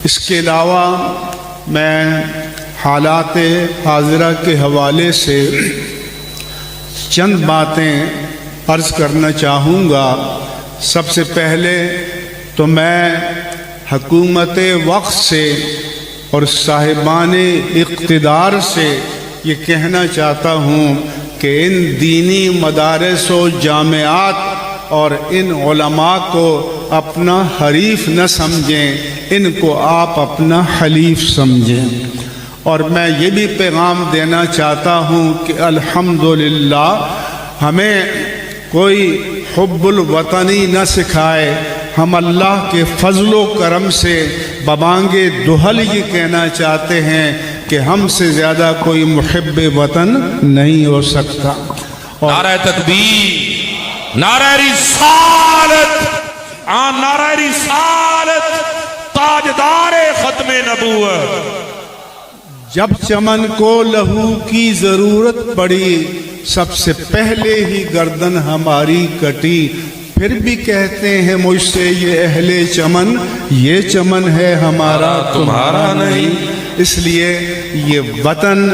اس کے علاوہ میں حالات حاضرہ کے حوالے سے چند باتیں عرض کرنا چاہوں گا۔ سب سے پہلے تو میں حکومت وقت سے اور صاحبان اقتدار سے یہ کہنا چاہتا ہوں کہ ان دینی مدارس و جامعات اور ان علماء کو اپنا حریف نہ سمجھیں، ان کو آپ اپنا حلیف سمجھیں۔ اور میں یہ بھی پیغام دینا چاہتا ہوں کہ الحمدللہ ہمیں کوئی حب الوطنی نہ سکھائے، ہم اللہ کے فضل و کرم سے ببانگ دہل یہ کہنا چاہتے ہیں کہ ہم سے زیادہ کوئی محب وطن نہیں ہو سکتا۔ نعرہ تکبیر، نعرہ رسالت، نعرہ رسالت، تاجدار ختم نبوت۔ جب چمن کو لہو کی ضرورت پڑی، سب سے پہلے ہی گردن ہماری کٹی، پھر بھی کہتے ہیں مجھ سے یہ اہل چمن، یہ چمن ہے ہمارا تمہارا نہیں۔ اس لیے یہ وطن،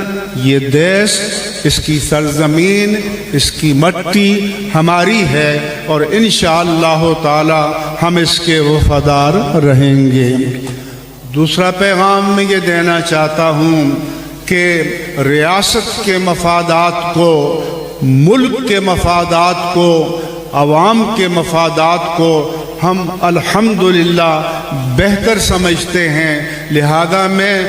یہ دیش، اس کی سرزمین، اس کی مٹی ہماری ہے، اور انشاءاللہ تعالی ہم اس کے وفادار رہیں گے۔ دوسرا پیغام میں یہ دینا چاہتا ہوں کہ ریاست کے مفادات کو، ملک کے مفادات کو، عوام کے مفادات کو ہم الحمدللہ بہتر سمجھتے ہیں، لہذا میں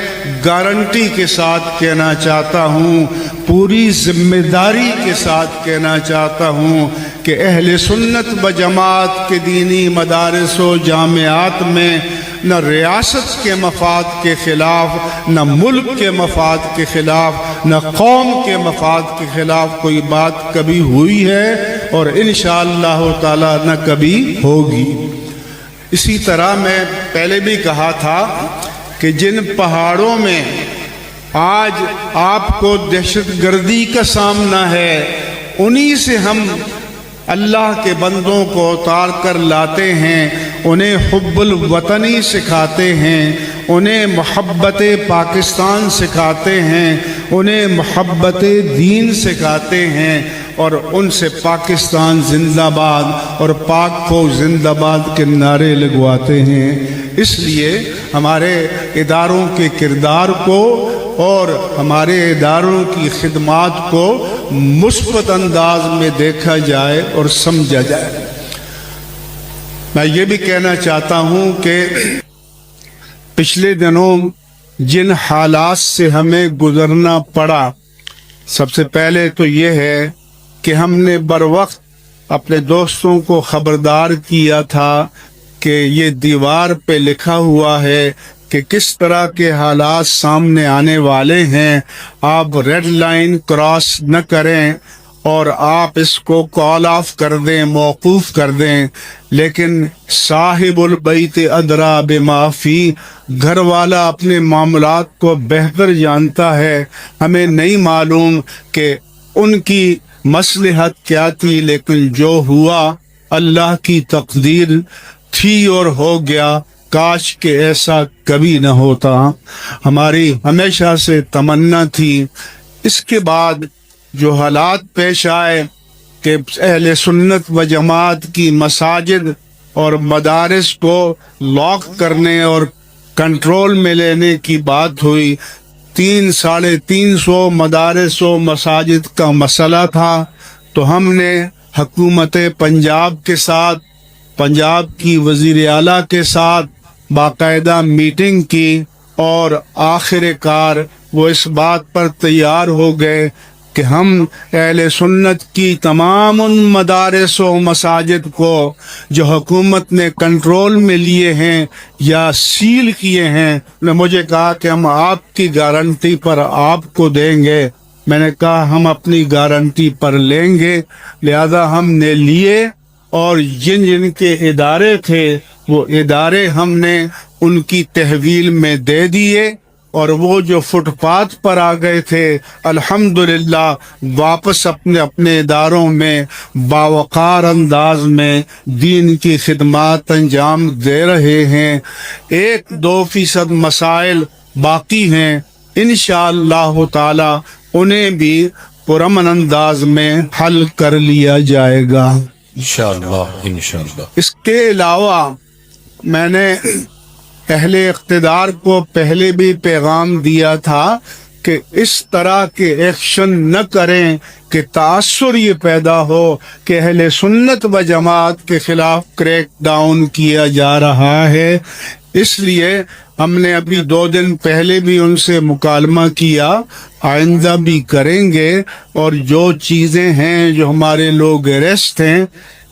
گارنٹی کے ساتھ کہنا چاہتا ہوں، پوری ذمہ داری کے ساتھ کہنا چاہتا ہوں کہ اہل سنت و جماعت کے دینی مدارس و جامعات میں نہ ریاست کے مفاد کے خلاف، نہ ملک کے مفاد کے خلاف، نہ قوم کے مفاد کے خلاف کوئی بات کبھی ہوئی ہے، اور انشاءاللہ تعالی نہ کبھی ہوگی۔ اسی طرح میں پہلے بھی کہا تھا کہ جن پہاڑوں میں آج آپ کو دہشت گردی کا سامنا ہے، انہی سے ہم اللہ کے بندوں کو اتار کر لاتے ہیں، انہیں حب الوطنی سکھاتے ہیں، انہیں محبت پاکستان سکھاتے ہیں، انہیں محبت دین سکھاتے ہیں، اور ان سے پاکستان زندہ باد اور پاک فوج زندہ باد کے نعرے لگواتے ہیں۔ اس لیے ہمارے اداروں کے کردار کو اور ہمارے اداروں کی خدمات کو مثبت انداز میں دیکھا جائے اور سمجھا جائے۔ میں یہ بھی کہنا چاہتا ہوں کہ پچھلے دنوں جن حالات سے ہمیں گزرنا پڑا، سب سے پہلے تو یہ ہے کہ ہم نے بروقت اپنے دوستوں کو خبردار کیا تھا کہ یہ دیوار پہ لکھا ہوا ہے کہ کس طرح کے حالات سامنے آنے والے ہیں، آپ ریڈ لائن کراس نہ کریں اور آپ اس کو کال آف کر دیں، موقوف کر دیں، لیکن صاحب البیت ادریٰ بما فی، گھر والا اپنے معاملات کو بہتر جانتا ہے۔ ہمیں نہیں معلوم کہ ان کی مصلحت کیا تھی، لیکن جو ہوا اللہ کی تقدیر تھی اور ہو گیا، کاش کہ ایسا کبھی نہ ہوتا۔ ہماری ہمیشہ سے تمنا تھی۔ اس کے بعد جو حالات پیش آئے کہ اہل سنت و جماعت کی مساجد اور مدارس کو لاک کرنے اور کنٹرول میں لینے کی بات ہوئی، 300-350 مدارس و مساجد کا مسئلہ تھا، تو ہم نے حکومت پنجاب کے ساتھ، پنجاب کی وزیر اعلیٰ کے ساتھ باقاعدہ میٹنگ کی، اور آخر کار وہ اس بات پر تیار ہو گئے کہ ہم اہل سنت کی تمام ان مدارس و مساجد کو جو حکومت نے کنٹرول میں لیے ہیں یا سیل کیے ہیں، نے مجھے کہا کہ ہم آپ کی گارنٹی پر آپ کو دیں گے۔ میں نے کہا ہم اپنی گارنٹی پر لیں گے، لہذا ہم نے لیے، اور جن جن کے ادارے تھے وہ ادارے ہم نے ان کی تحویل میں دے دیے، اور وہ جو فٹ پاتھ پر آ گئے تھے الحمدللہ واپس اپنے اپنے اداروں میں باوقار انداز میں دین کی خدمات انجام دے رہے ہیں۔ 1-2% مسائل باقی ہیں، انشاءاللہ تعالی انہیں بھی پرامن انداز میں حل کر لیا جائے گا۔ انشاءاللہ انشاءاللہ۔ اس کے علاوہ میں نے اہل اقتدار کو پہلے بھی پیغام دیا تھا کہ اس طرح کے ایکشن نہ کریں کہ تاثر یہ پیدا ہو کہ اہل سنت و جماعت کے خلاف کریک ڈاؤن کیا جا رہا ہے۔ اس لیے ہم نے ابھی 2 دن پہلے بھی ان سے مکالمہ کیا، آئندہ بھی کریں گے، اور جو چیزیں ہیں جو ہمارے لوگ اریسٹ ہیں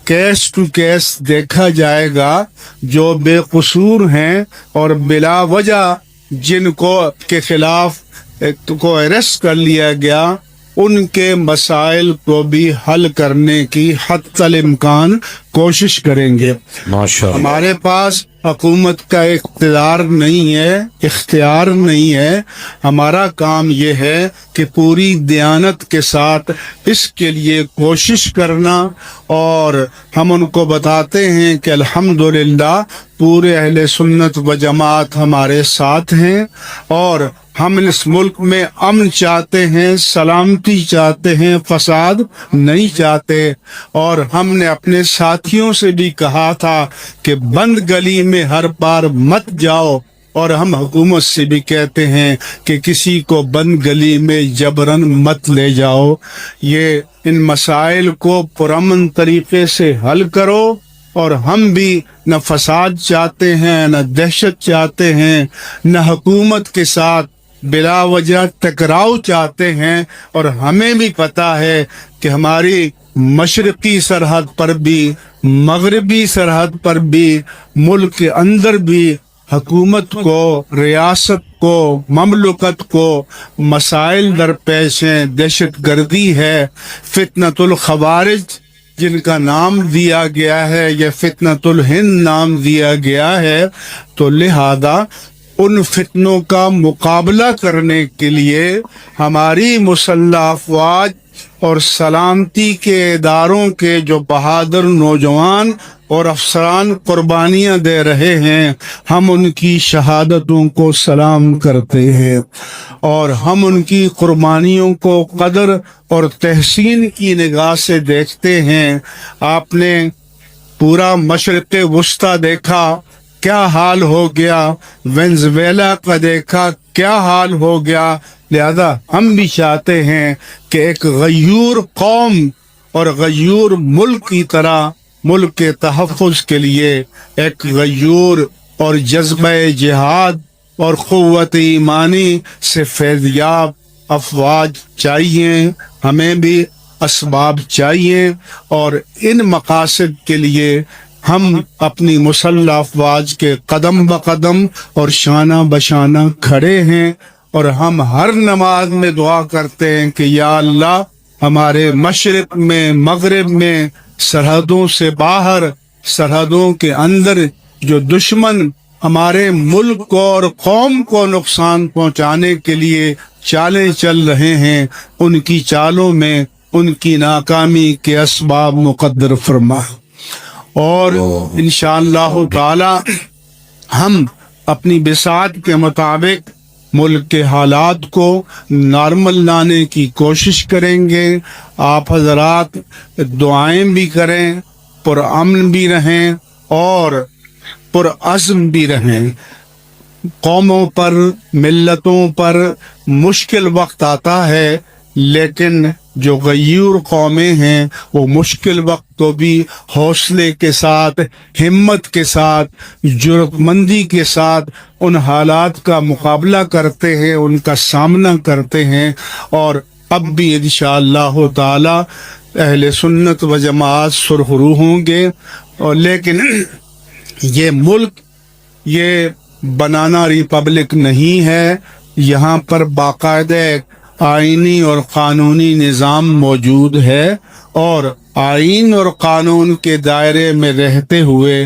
کیس ٹو کیس دیکھا جائے گا، جو بے قصور ہیں اور بلا وجہ جن کو کے خلاف کو اریسٹ کر لیا گیا ان کے مسائل کو بھی حل کرنے کی حتی الامکان کوشش کریں گے۔ ماشاءاللہ۔ ہمارے پاس حکومت کا اقتدار نہیں ہے، اختیار نہیں ہے، ہمارا کام یہ ہے کہ پوری دیانت کے ساتھ اس کے لیے کوشش کرنا، اور ہم ان کو بتاتے ہیں کہ الحمدللہ پورے اہل سنت و جماعت ہمارے ساتھ ہیں، اور ہم اس ملک میں امن چاہتے ہیں، سلامتی چاہتے ہیں، فساد نہیں چاہتے، اور ہم نے اپنے ساتھیوں سے بھی کہا تھا کہ بند گلی میں ہر بار مت جاؤ، اور ہم حکومت سے بھی کہتے ہیں کہ کسی کو بند گلی میں جبرن مت لے جاؤ۔ یہ ان مسائل کو پرامن طریقے سے حل کرو، اور ہم بھی نہ فساد چاہتے ہیں، نہ دہشت چاہتے ہیں، نہ حکومت کے ساتھ بلا وجہ ٹکراؤ چاہتے ہیں، اور ہمیں بھی پتہ ہے کہ ہماری مشرقی سرحد پر بھی مغربی سرحد پر بھی ملک کے اندر بھی حکومت کو، ریاست کو، مملکت کو مسائل درپیش ہیں، دہشت گردی ہے، فتنۃ الخوارج جن کا نام دیا گیا ہے یا فتنۃ الہند نام دیا گیا ہے، تو لہذا ان فتنوں کا مقابلہ کرنے کے لیے ہماری مسلح افواج اور سلامتی کے اداروں کے جو بہادر نوجوان اور افسران قربانیاں دے رہے ہیں، ہم ان کی شہادتوں کو سلام کرتے ہیں، اور ہم ان کی قربانیوں کو قدر اور تحسین کی نگاہ سے دیکھتے ہیں۔ آپ نے پورا مشرق وسطی دیکھا کیا حال ہو گیا، وینزویلا کا دیکھا کیا حال ہو گیا، لہذا ہم بھی چاہتے ہیں کہ ایک غیور قوم اور غیور ملک کی طرح ملک کے تحفظ کے لیے ایک غیور اور جذبہ جہاد اور قوت ایمانی سے فیضیاب افواج چاہیے، ہمیں بھی اسباب چاہیے، اور ان مقاصد کے لیے ہم اپنی مسلح افواج کے قدم بقدم اور شانہ بشانہ کھڑے ہیں، اور ہم ہر نماز میں دعا کرتے ہیں کہ یا اللہ ہمارے مشرق میں، مغرب میں، سرحدوں سے باہر، سرحدوں کے اندر جو دشمن ہمارے ملک کو اور قوم کو نقصان پہنچانے کے لیے چالیں چل رہے ہیں، ان کی چالوں میں ان کی ناکامی کے اسباب مقدر فرما، اور انشاءاللہ تعالی ہم اپنی بساط کے مطابق ملک کے حالات کو نارمل لانے کی کوشش کریں گے۔ آپ حضرات دعائیں بھی کریں، پرامن بھی رہیں اور پرعزم بھی رہیں۔ قوموں پر، ملتوں پر مشکل وقت آتا ہے، لیکن جو غیور قومیں ہیں وہ مشکل وقت کو بھی حوصلے کے ساتھ، ہمت کے ساتھ، جرأت مندی کے ساتھ ان حالات کا مقابلہ کرتے ہیں، ان کا سامنا کرتے ہیں، اور اب بھی انشاءاللہ تعالی اہل سنت و جماعت سرخرو ہوں گے، اور لیکن یہ ملک یہ بنانا ریپبلک نہیں ہے، یہاں پر باقاعدہ آئینی اور قانونی نظام موجود ہے، اور آئین اور قانون کے دائرے میں رہتے ہوئے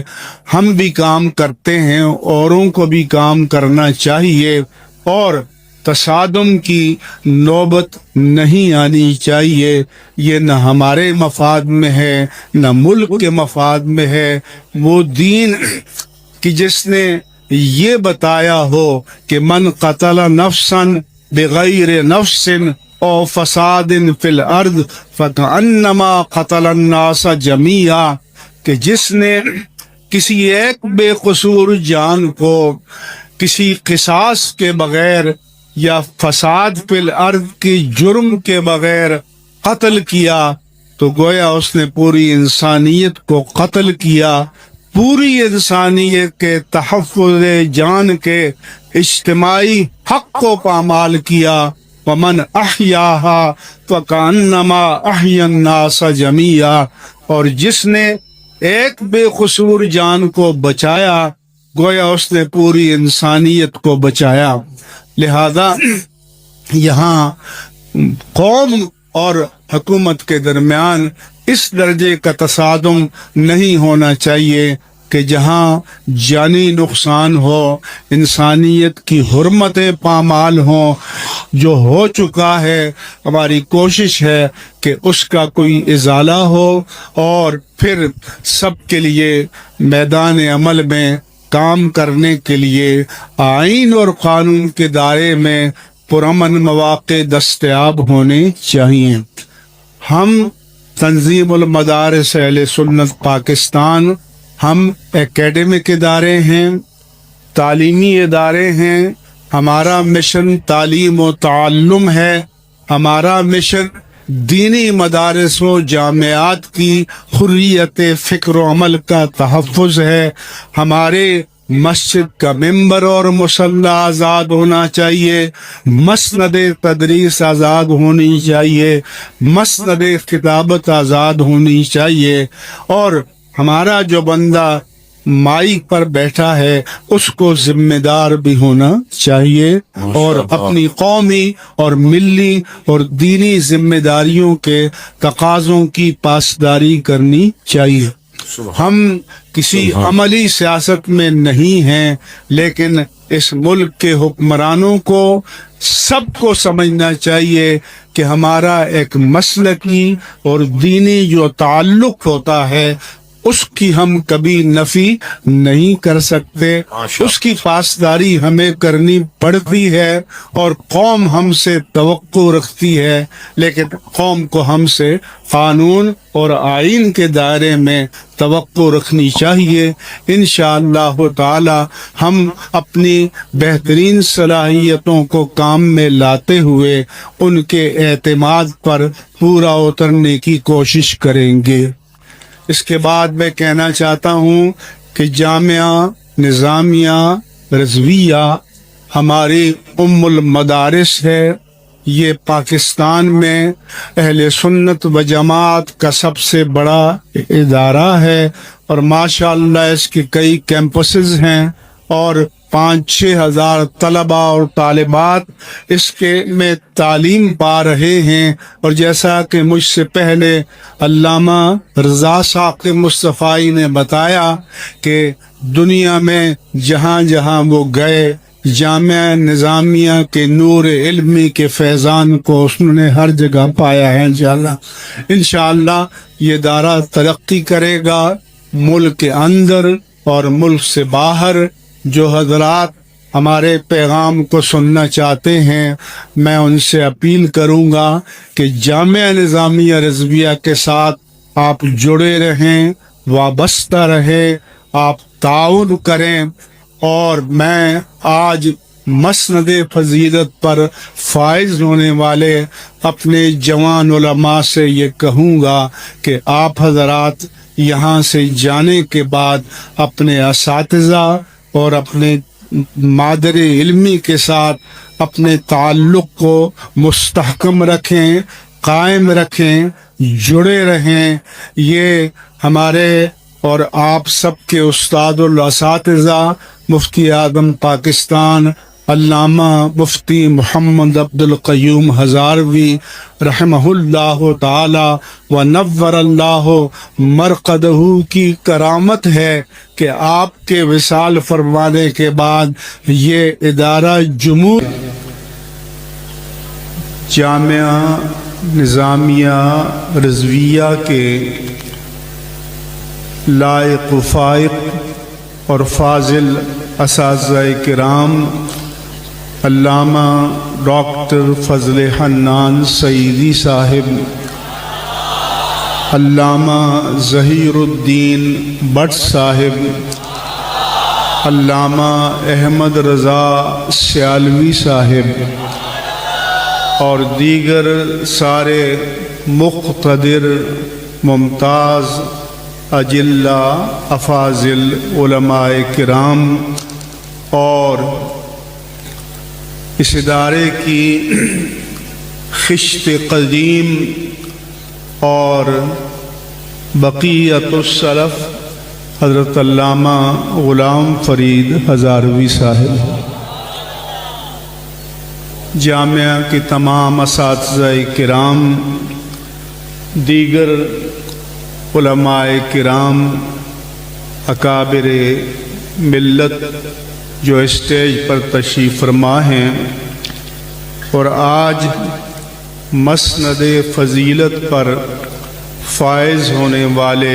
ہم بھی کام کرتے ہیں، اوروں کو بھی کام کرنا چاہیے، اور تصادم کی نوبت نہیں آنی چاہیے. یہ نہ ہمارے مفاد میں ہے نہ ملک کے مفاد میں ہے. وہ دین کہ جس نے یہ بتایا ہو کہ من قتل نفسا بغیر نفس او فساد فی الارض فکأنما قتل الناس جمیعا، کہ جس نے کسی ایک بے قصور جان کو کسی قصاص کے بغیر یا فساد فی الارض کی جرم کے بغیر قتل کیا تو گویا اس نے پوری انسانیت کو قتل کیا. پوری انسانیت کے تحفظ جان کے اجتماعی حق کو پامال کیا. ومن احیاہا فکأنما احیا الناس جمیعا، اور جس نے ایک بے قصور جان کو بچایا گویا اس نے پوری انسانیت کو بچایا. لہذا یہاں قوم اور حکومت کے درمیان اس درجے کا تصادم نہیں ہونا چاہیے کہ جہاں جانی نقصان ہو، انسانیت کی حرمتیں پامال ہوں. جو ہو چکا ہے ہماری کوشش ہے کہ اس کا کوئی ازالہ ہو اور پھر سب کے لیے میدان عمل میں کام کرنے کے لیے آئین اور قانون کے دائرے میں پرامن مواقع دستیاب ہونے چاہیے. ہم تنظیم المدارس اہل سنت پاکستان، ہم اکیڈمک ادارے ہیں، تعلیمی ادارے ہیں. ہمارا مشن تعلیم و تعلم ہے. ہمارا مشن دینی مدارس و جامعات کی حریت فکر و عمل کا تحفظ ہے. ہمارے مسجد کا ممبر اور مصلی آزاد ہونا چاہیے، مسند تدریس آزاد ہونی چاہیے، مسند کتابت آزاد ہونی چاہیے. اور ہمارا جو بندہ مائک پر بیٹھا ہے اس کو ذمہ دار بھی ہونا چاہیے اور اپنی قومی اور ملی اور دینی ذمہ داریوں کے تقاضوں کی پاسداری کرنی چاہیے. ہم کسی عملی سیاست میں نہیں ہیں، لیکن اس ملک کے حکمرانوں کو سب کو سمجھنا چاہیے کہ ہمارا ایک مسلکی اور دینی جو تعلق ہوتا ہے اس کی ہم کبھی نفی نہیں کر سکتے. اس کی پاسداری ہمیں کرنی پڑتی ہے اور قوم ہم سے توقع رکھتی ہے، لیکن قوم کو ہم سے قانون اور آئین کے دائرے میں توقع رکھنی چاہیے. انشاءاللہ تعالی ہم اپنی بہترین صلاحیتوں کو کام میں لاتے ہوئے ان کے اعتماد پر پورا اترنے کی کوشش کریں گے. اس کے بعد میں کہنا چاہتا ہوں کہ جامعہ نظامیہ رضویہ ہماری المدارس ہے. یہ پاکستان میں اہل سنت و جماعت کا سب سے بڑا ادارہ ہے اور ماشاءاللہ اس کے کئی کیمپسز ہیں اور 5-6 ہزار طلباء اور طالبات اس کے میں تعلیم پا رہے ہیں. اور جیسا کہ مجھ سے پہلے علامہ رضا ثاقب مصطفی نے بتایا کہ دنیا میں جہاں جہاں وہ گئے جامعہ نظامیہ کے نور علمی کے فیضان کو اس نے ہر جگہ پایا ہے. انشاءاللہ یہ ادارہ ترقی کرے گا. ملک کے اندر اور ملک سے باہر جو حضرات ہمارے پیغام کو سننا چاہتے ہیں میں ان سے اپیل کروں گا کہ جامعہ نظامیہ رضویہ کے ساتھ آپ جڑے رہیں، وابستہ رہیں، آپ تعاون کریں. اور میں آج مسند فضیلت پر فائز ہونے والے اپنے جوان علماء سے یہ کہوں گا کہ آپ حضرات یہاں سے جانے کے بعد اپنے اساتذہ اور اپنے مادر علمی کے ساتھ اپنے تعلق کو مستحکم رکھیں، قائم رکھیں، جڑے رہیں. یہ ہمارے اور آپ سب کے استاد الاساتذہ مفتی اعظم پاکستان علامہ مفتی محمد عبد القیوم ہزاروی رحمہ اللہ تعالی و نور اللہ مرقدہ کی کرامت ہے کہ آپ کے وصال فرمانے کے بعد یہ ادارہ جامعہ نظامیہ رضویہ کے لائق و فائق اور فاضل اساتذہ کرام علامہ ڈاکٹر فضل حنان سعیدی صاحب، علامہ ظہیر الدین بٹ صاحب، علامہ احمد رضا سیالوی صاحب اور دیگر سارے مقتدر ممتاز اجلہ افاضل علماء کرام اور اس ادارے کی خشت قدیم اور بقیت السلف حضرت علامہ غلام فرید ہزاروی صاحب، جامعہ کے تمام اساتذہ کرام، دیگر علماء کرام، اکابر ملت جو اسٹیج پر تشریف فرما ہیں اور آج مسند فضیلت پر فائز ہونے والے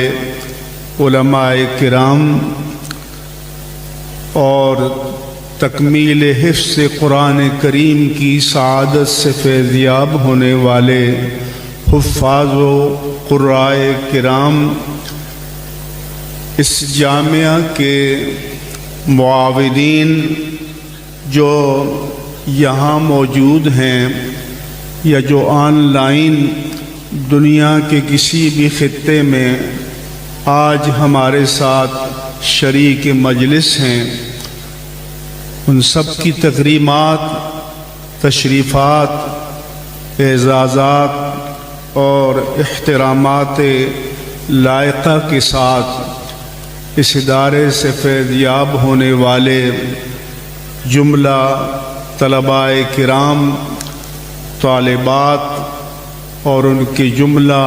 علماء کرام اور تکمیل حفظ قرآن کریم کی سعادت سے فیضیاب ہونے والے حفاظ و قرائے کرام، اس جامعہ کے معاونین جو یہاں موجود ہیں یا جو آن لائن دنیا کے کسی بھی خطے میں آج ہمارے ساتھ شریک مجلس ہیں، ان سب کی تکریمات، تشریفات، اعزازات اور احترامات لائقہ کے ساتھ اس ادارے سے فیضیاب ہونے والے جملہ طلباء کرام، طالبات اور ان کے جملہ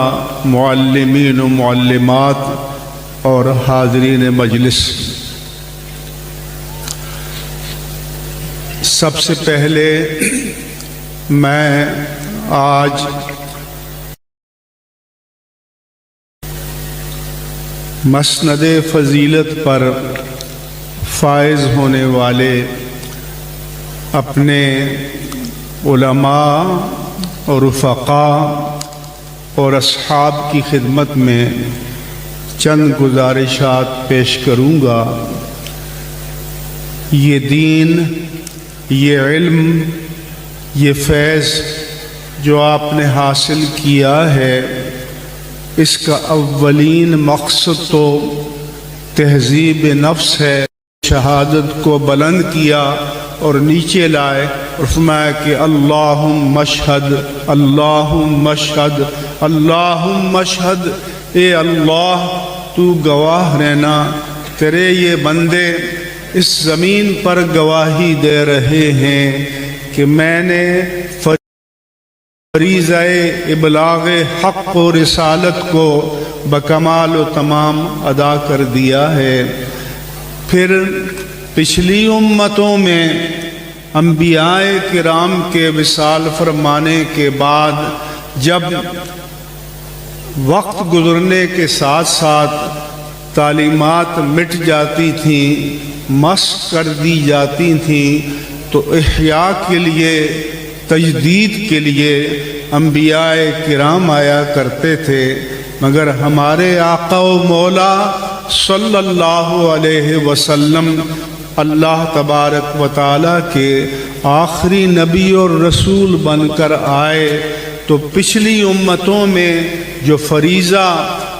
معلمین و معلمات اور حاضرین مجلس، سب سے پہلے میں آج مسند فضیلت پر فائز ہونے والے اپنے علماء اور رفقاء اور اصحاب کی خدمت میں چند گزارشات پیش کروں گا۔ یہ دین، یہ علم، یہ فیض جو آپ نے حاصل کیا ہے، اس کا اولین مقصد تو تہذیب نفس ہے۔ شہادت کو بلند کیا اور نیچے لائے اور فرمایا کہ اللہم اشہد، اللہم اشہد، اللہم اشہد، اے اللہ تو گواہ رہنا، تیرے یہ بندے اس زمین پر گواہی دے رہے ہیں کہ میں نے فریضہ ابلاغ حق و رسالت کو بکمال و تمام ادا کر دیا ہے۔ پھر پچھلی امتوں میں انبیاء کرام کے وصال فرمانے کے بعد جب وقت گزرنے کے ساتھ ساتھ تعلیمات مٹ جاتی تھیں، مسخ کر دی جاتی تھیں، تو احیاء کے لیے، تجدید کے لیے انبیاء کرام آیا کرتے تھے، مگر ہمارے آقا و مولا صلی اللہ علیہ وسلم اللہ تبارک و تعالیٰ کے آخری نبی اور رسول بن کر آئے، تو پچھلی امتوں میں جو فریضہ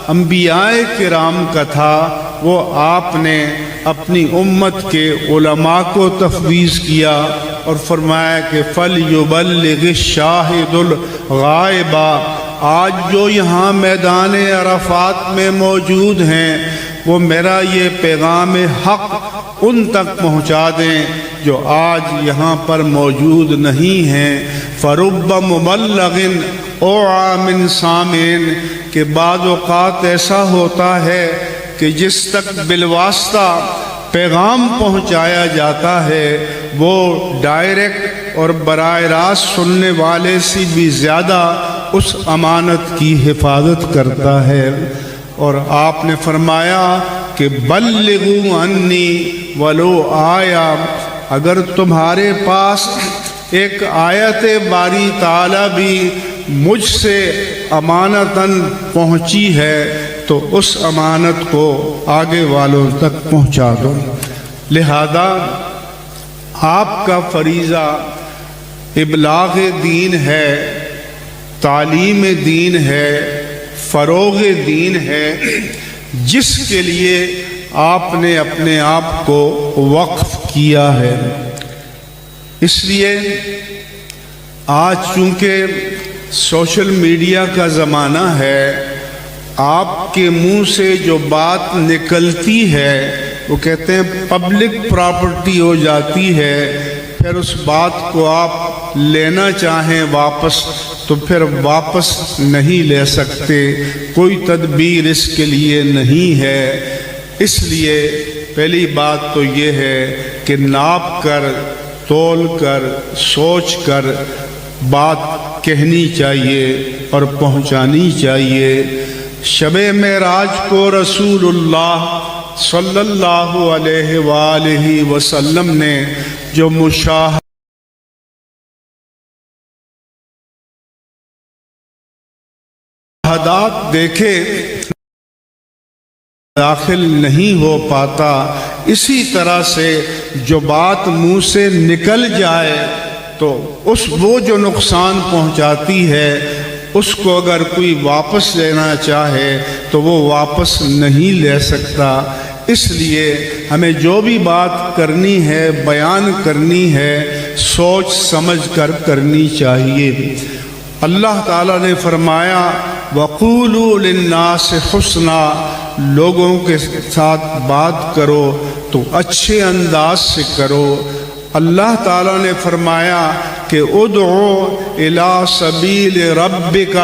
انبیاء کرام کا تھا وہ آپ نے اپنی امت کے علماء کو تفویض کیا اور فرمایا کہ فَلْيُبَلِّغِ الشَّاهِدُ الْغَائِبَ۔ آج جو یہاں میدان عرفات میں موجود ہیں وہ میرا یہ پیغام حق ان تک پہنچا دیں جو آج یہاں پر موجود نہیں ہیں۔ فرب مبلغ اوعى من سامع، کہ بعض اوقات ایسا ہوتا ہے کہ جس تک بالواسطہ پیغام پہنچایا جاتا ہے وہ ڈائریکٹ اور براہ راست سننے والے سے بھی زیادہ اس امانت کی حفاظت کرتا ہے۔ اور آپ نے فرمایا کہ بلغوا عنی ولو آیا، اگر تمہارے پاس ایک آیت باری تعالیٰ بھی مجھ سے امانتاً پہنچی ہے تو اس امانت کو آگے والوں تک پہنچا دو۔ لہذا آپ کا فریضہ ابلاغ دین ہے، تعلیم دین ہے، فروغ دین ہے، جس کے لیے آپ نے اپنے آپ کو وقف کیا ہے۔ اس لیے آج چونکہ سوشل میڈیا کا زمانہ ہے، آپ کے منہ سے جو بات نکلتی ہے وہ کہتے ہیں پبلک پراپرٹی ہو جاتی ہے، پھر اس بات کو آپ لینا چاہیں واپس تو پھر واپس نہیں لے سکتے، کوئی تدبیر اس کے لیے نہیں ہے۔ اس لیے پہلی بات تو یہ ہے کہ ناپ کر، تول کر، سوچ کر بات کہنی چاہیے اور پہنچانی چاہیے۔ شب معراج کو رسول اللہ صلی اللہ علیہ وآلہ وسلم نے جو مشاہدات دیکھے داخل نہیں ہو پاتا، اسی طرح سے جو بات منہ سے نکل جائے تو وہ جو نقصان پہنچاتی ہے اس کو اگر کوئی واپس لینا چاہے تو وہ واپس نہیں لے سکتا۔ اس لیے ہمیں جو بھی بات کرنی ہے، بیان کرنی ہے، سوچ سمجھ کر کرنی چاہیے۔ اللہ تعالیٰ نے فرمایا وَقُولُوا لِلنَّاسِ حُسْنًا، لوگوں کے ساتھ بات کرو تو اچھے انداز سے کرو۔ اللہ تعالیٰ نے فرمایا کہ ادعو الی سبیل ربک